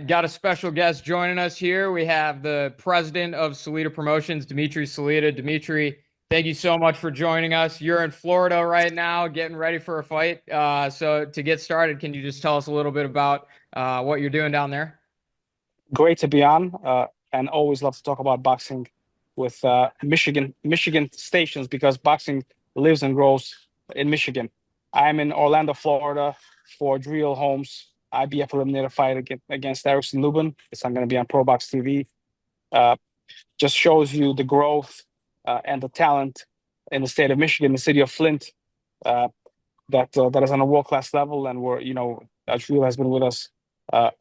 got a special guest joining us here. We have the president of Salita Promotions, Dmitriy Salita. Dmitriy, thank you so much for joining us. You're in Florida right now, getting ready for a fight. So to get started, can you just tell us a little bit about what you're doing down there? Great to be on, and always love to talk about boxing with Michigan stations because boxing lives and grows in Michigan. I'm in Orlando, Florida for Drill Holmes IBF eliminator fight against Erickson Lubin. It's not going to be on Pro Box TV. Uh, just shows you the growth and the talent in the state of Michigan, the city of Flint, uh, that is on a world-class level, and Drill has been with us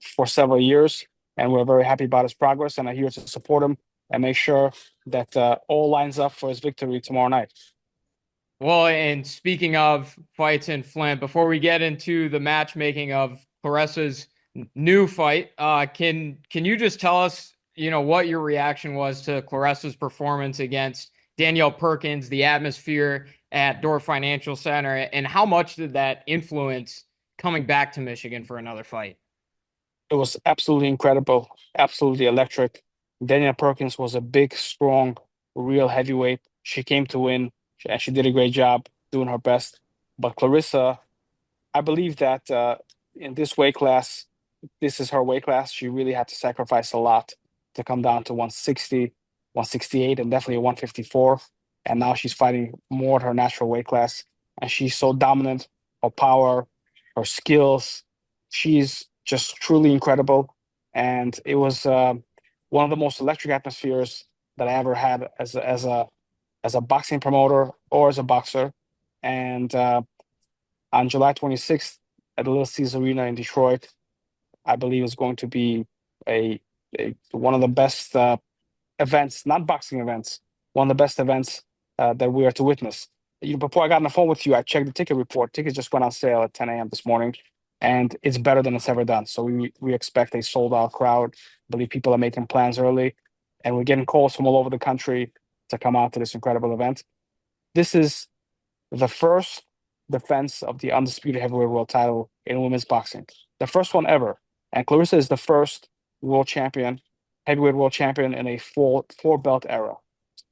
for several years, and we're very happy about his progress, and I'm here to support him and make sure that all lines up for his victory tomorrow night. Well, and speaking of fights in Flint, before we get into the matchmaking of Claressa's new fight, can you just tell us, what your reaction was to Claressa's performance against Danielle Perkins, the atmosphere at Door Financial Center, and how much did that influence coming back to Michigan for another fight? It was absolutely incredible, absolutely electric. Danielle Perkins was a big, strong, real heavyweight. She came to win, and she did a great job doing her best. But Claressa, I believe that in this weight class, this is her weight class. She really had to sacrifice a lot to come down to 160, 168, and definitely 154. And now she's fighting more at her natural weight class. And she's so dominant. Her power, her skills, she's just truly incredible. And it was one of the most electric atmospheres that I ever had as a boxing promoter or as a boxer. And on July 26th at the Little Caesars Arena in Detroit, I believe is going to be a one of the best events, not boxing events, one of the best events that we are to witness. Before I got on the phone with you, I checked the ticket report. Tickets just went on sale at 10 a.m. this morning, and it's better than it's ever done. So we expect a sold out crowd. I believe people are making plans early, and we're getting calls from all over the country to come out to this incredible event. This is the first defense of the Undisputed Heavyweight World title in women's boxing, the first one ever. And Claressa is the first world champion, heavyweight world champion in a four belt era.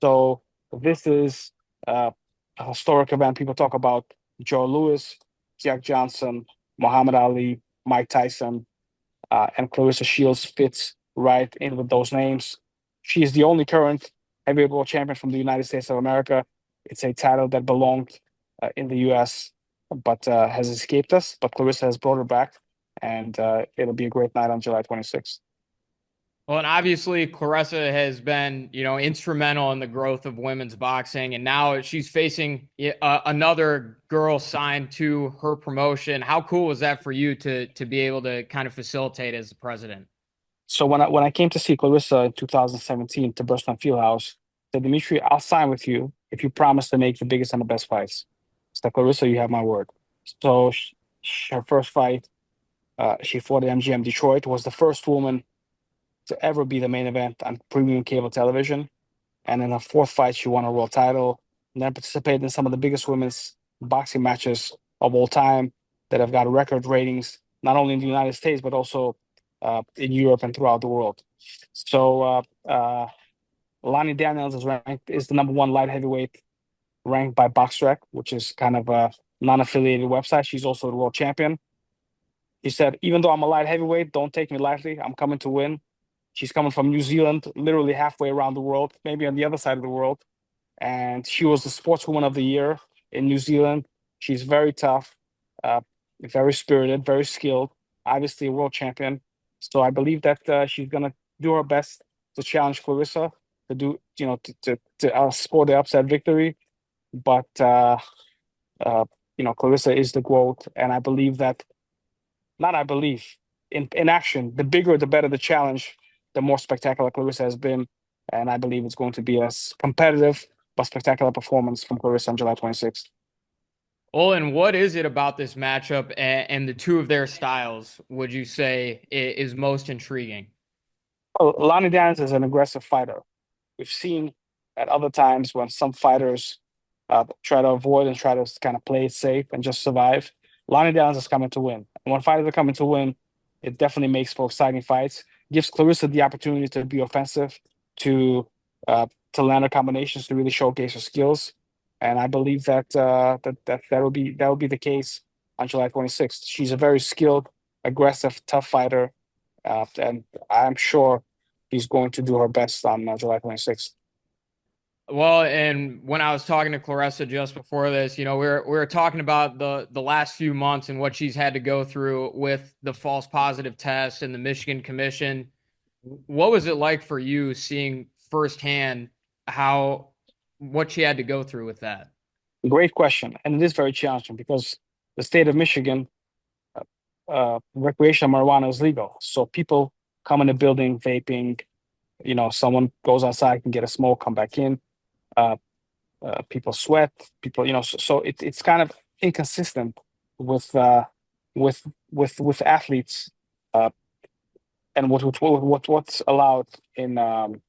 So this is a historic event. People talk about Joe Louis, Jack Johnson, Muhammad Ali, Mike Tyson, and Claressa Shields fits right in with those names. She is the only current heavyweight world champion from the United States of America. It's a title that belonged in the U.S., but has escaped us. But Claressa has brought her back, and it'll be a great night on July 26th. Well, and obviously Claressa has been, instrumental in the growth of women's boxing, and now she's facing another girl signed to her promotion. How cool was that for you to be able to kind of facilitate as the president? So when I came to see Claressa in 2017 to Burstone Fieldhouse, I said, Dmitry, I'll sign with you if you promise to make the biggest and the best fights. So Claressa, you have my word. So her first fight, she fought at MGM Detroit, was the first woman to ever be the main event on premium cable television. And in her fourth fight, she won a world title and then participated in some of the biggest women's boxing matches of all time that have got record ratings, not only in the United States, but also in Europe and throughout the world. So Lani Daniels is the number one light heavyweight ranked by BoxRec, which is kind of a non-affiliated website. She's also the world champion. He said, even though I'm a light heavyweight, don't take me lightly. I'm coming to win. She's coming from New Zealand, literally halfway around the world, maybe on the other side of the world. And she was the sportswoman of the year in New Zealand. She's very tough, very spirited, very skilled, obviously a world champion. So I believe that she's going to do her best to challenge Claressa to do, to score the upset victory. But, Claressa is the GOAT. And I believe that, not I believe, in action, the bigger, the better the challenge, the more spectacular Claressa has been. And I believe it's going to be a competitive but spectacular performance from Claressa on July 26th. Well, and what is it about this matchup and the two of their styles would you say is most intriguing? Well, Lani Daniels is an aggressive fighter. We've seen at other times when some fighters try to avoid and try to kind of play it safe and just survive. Lani Daniels is coming to win. And when fighters are coming to win, It definitely makes for exciting fights. Gives Claressa the opportunity to be offensive, to land her combinations, to really showcase her skills. And I believe that will be the case on July 26th. She's a very skilled, aggressive, tough fighter, and I'm sure she's going to do her best on July 26th. Well, and when I was talking to Claressa just before this, we were talking about the last few months and what she's had to go through with the false positive test and the Michigan Commission. What was it like for you seeing firsthand how what she had to go through with that? Great question, and it is very challenging because the state of Michigan, recreational marijuana is legal. So people come in the building vaping. Someone goes outside, can get a smoke, come back in. Uh, People sweat. People, so it's kind of inconsistent with with athletes, uh, and what's allowed in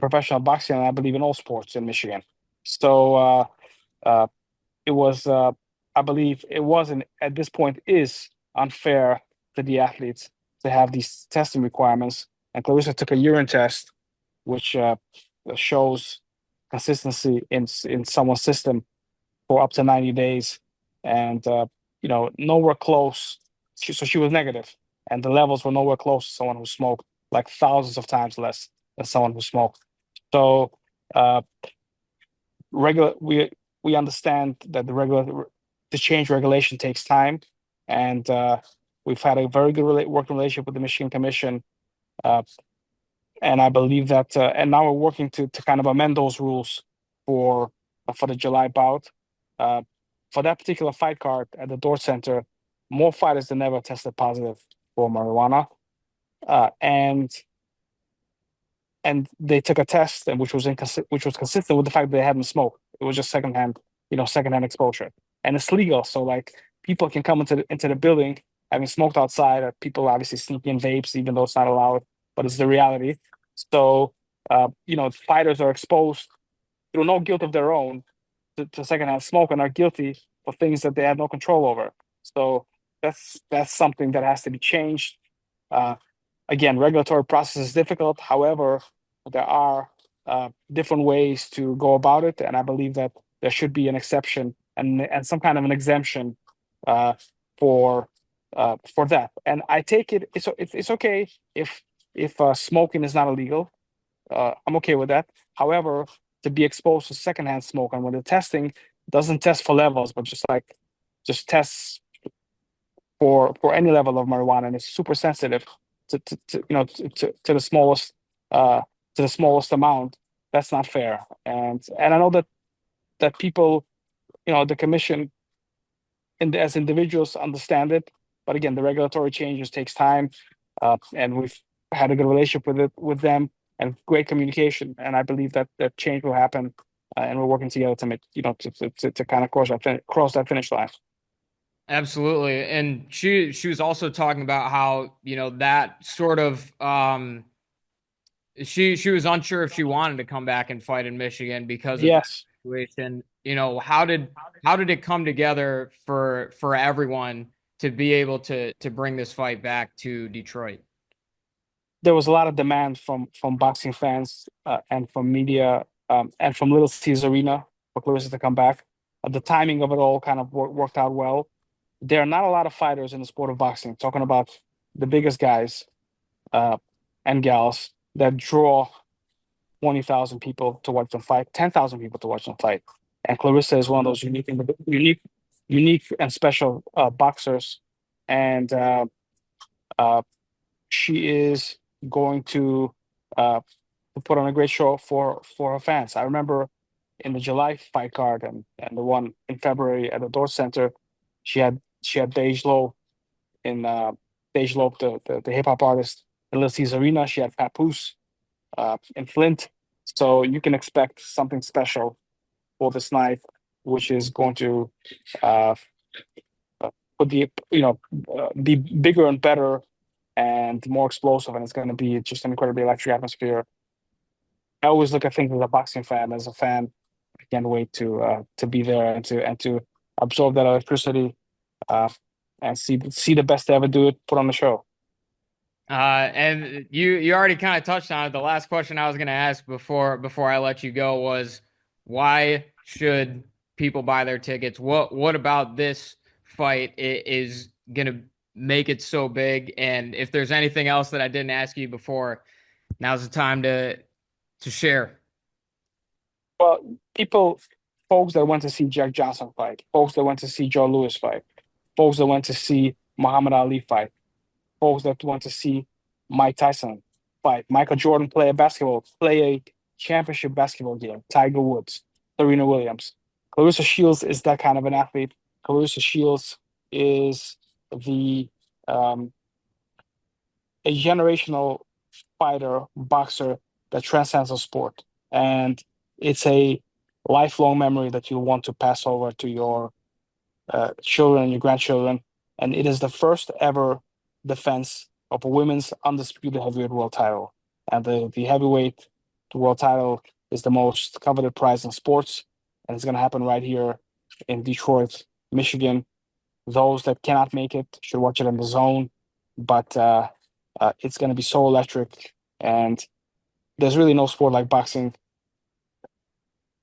professional boxing, and I believe in all sports in Michigan. So uh, it was, I believe it wasn't at this point is unfair to the athletes to have these testing requirements. And Claressa took a urine test, which shows consistency in someone's system for up to 90 days, and nowhere close. So she was negative, and the levels were nowhere close to someone who smoked, like thousands of times less than someone who smoked. So uh, regular we understand that to change regulation takes time, and we've had a very good working relationship with the Michigan Commission, uh, and I believe that and now we're working to kind of amend those rules for the July bout. Uh, for that particular fight card at the Dordt Center, more fighters than ever tested positive for marijuana, and they took a test, and which was consistent with the fact that they hadn't smoked. It was just secondhand exposure, and it's legal. So like people can come into the building having smoked outside, or people obviously sneak in vapes, even though it's not allowed, but it's the reality. So fighters are exposed through no guilt of their own to secondhand smoke, and are guilty for things that they have no control over. So that's something that has to be changed. Uh, Again, regulatory process is difficult. However, there are different ways to go about it, and I believe that there should be an exception and some kind of an exemption uh, for that. And I take it's okay if smoking is not illegal. I'm okay with that. However, to be exposed to secondhand smoke, and when the testing doesn't test for levels, but just tests for any level of marijuana, and it's super sensitive to the smallest amount. That's not fair, and I know that people, the commission, and as individuals understand it, but again, the regulatory changes takes time, and we've had a good relationship with them and great communication, and I believe that that change will happen, and we're working together to make to kind of cross that finish line. Absolutely. And she was also talking about how, that sort of she was unsure if she wanted to come back and fight in Michigan because of that Yes. situation. How did it come together for everyone to be able to bring this fight back to Detroit? There was a lot of demand from boxing fans, and from media, and from Little Caesars Arena for Claressa to come back. The timing of it all kind of worked out well. There are not a lot of fighters in the sport of boxing, talking about the biggest guys, uh, and gals, that draw 20,000 people to watch them fight, 10,000 people to watch them fight. And Claressa is one of those unique and special boxers, and uh, she is going to put on a great show for her fans. I remember in the July fight card, and the one in February at the Dordt Center, she had Dej Loaf in Dej Loaf, the hip hop artist, in Little Caesars Arena. She had Papoose in Flint. So you can expect something special for this night, which is going to uh, put be bigger and better and more explosive, and it's going to be just an incredibly electric atmosphere. I always look at things as a boxing fan. As a fan, I can't wait to be there and to absorb that electricity, uh, and see the best to ever do it put on the show. And you already kind of touched on it. The last question I was going to ask before I let you go was, why should people buy their tickets? What about this fight is going to make it so big? And if there's anything else that I didn't ask you before, now's the time to share. Well, people, folks that went to see Jack Johnson fight, folks that went to see Joe Louis fight, folks that went to see Muhammad Ali fight, folks that went to see Mike Tyson fight, Michael Jordan play a championship basketball game, Tiger Woods, Serena Williams. Claressa Shields is that kind of an athlete. Claressa Shields is the um, a generational fighter, boxer that transcends the sport. And it's a lifelong memory that you want to pass over to your children, your grandchildren. And it is the first ever defense of a women's undisputed heavyweight world title. And the heavyweight world title is the most coveted prize in sports. And it's going to happen right here in Detroit, Michigan. Those that cannot make it should watch it in the zone. But it's going to be so electric. And there's really no sport like boxing.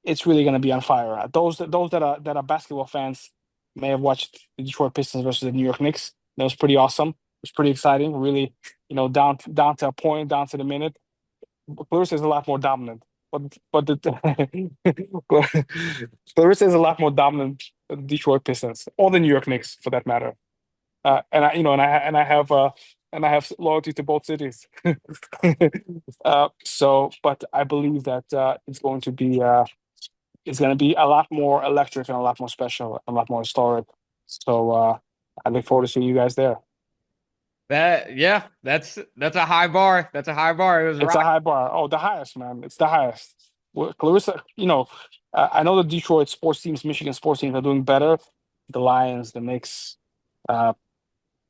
It's really going to be on fire. Those that are basketball fans may have watched the Detroit Pistons versus the New York Knicks. That was pretty awesome. It was pretty exciting. Really, down to a point, down to the minute. Clarissa is a lot more dominant, but the Clarissa is a lot more dominant than the Detroit Pistons or the New York Knicks for that matter. And I, and I have loyalty to both cities. But I believe that it's going to be a lot more electric and a lot more special, a lot more historic. So I look forward to seeing you guys there. Yeah, that's a high bar. That's a high bar. It was It's a rock. high bar. Oh, the highest, man. It's the highest. Clarissa, I know the Detroit sports teams, Michigan sports teams are doing better. The Lions, the Knicks, uh,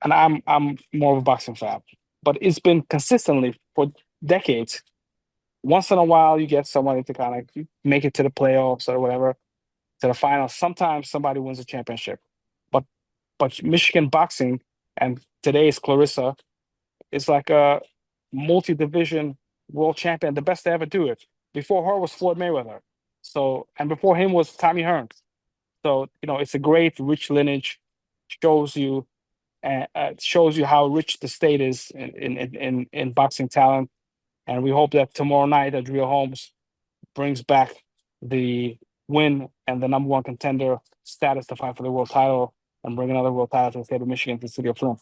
and I'm more of a boxing fan. But it's been consistently for decades. Once in a while, you get somebody to kind of make it to the playoffs or whatever, to the finals. Sometimes somebody wins a championship. But Michigan boxing and today's Clarissa is like a multi-division world champion, the best to ever do it. Before her was Floyd Mayweather. So, and before him was Tommy Hearns. So, it's a great, rich lineage. Shows you, shows you how rich the state is in boxing talent. And we hope that tomorrow night at Real Homes brings back the win and the number one contender status to fight for the world title and bring another world title to the state of Michigan, to the city of Flint.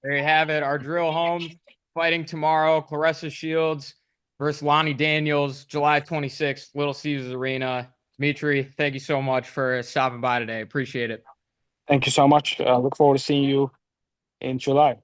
There you have it. Our drill home fighting tomorrow. Claressa Shields versus Lonnie Daniels, July 26th, Little Caesars Arena. Dmitry, thank you so much for stopping by today. Appreciate it. Thank you so much. Look forward to seeing you in July.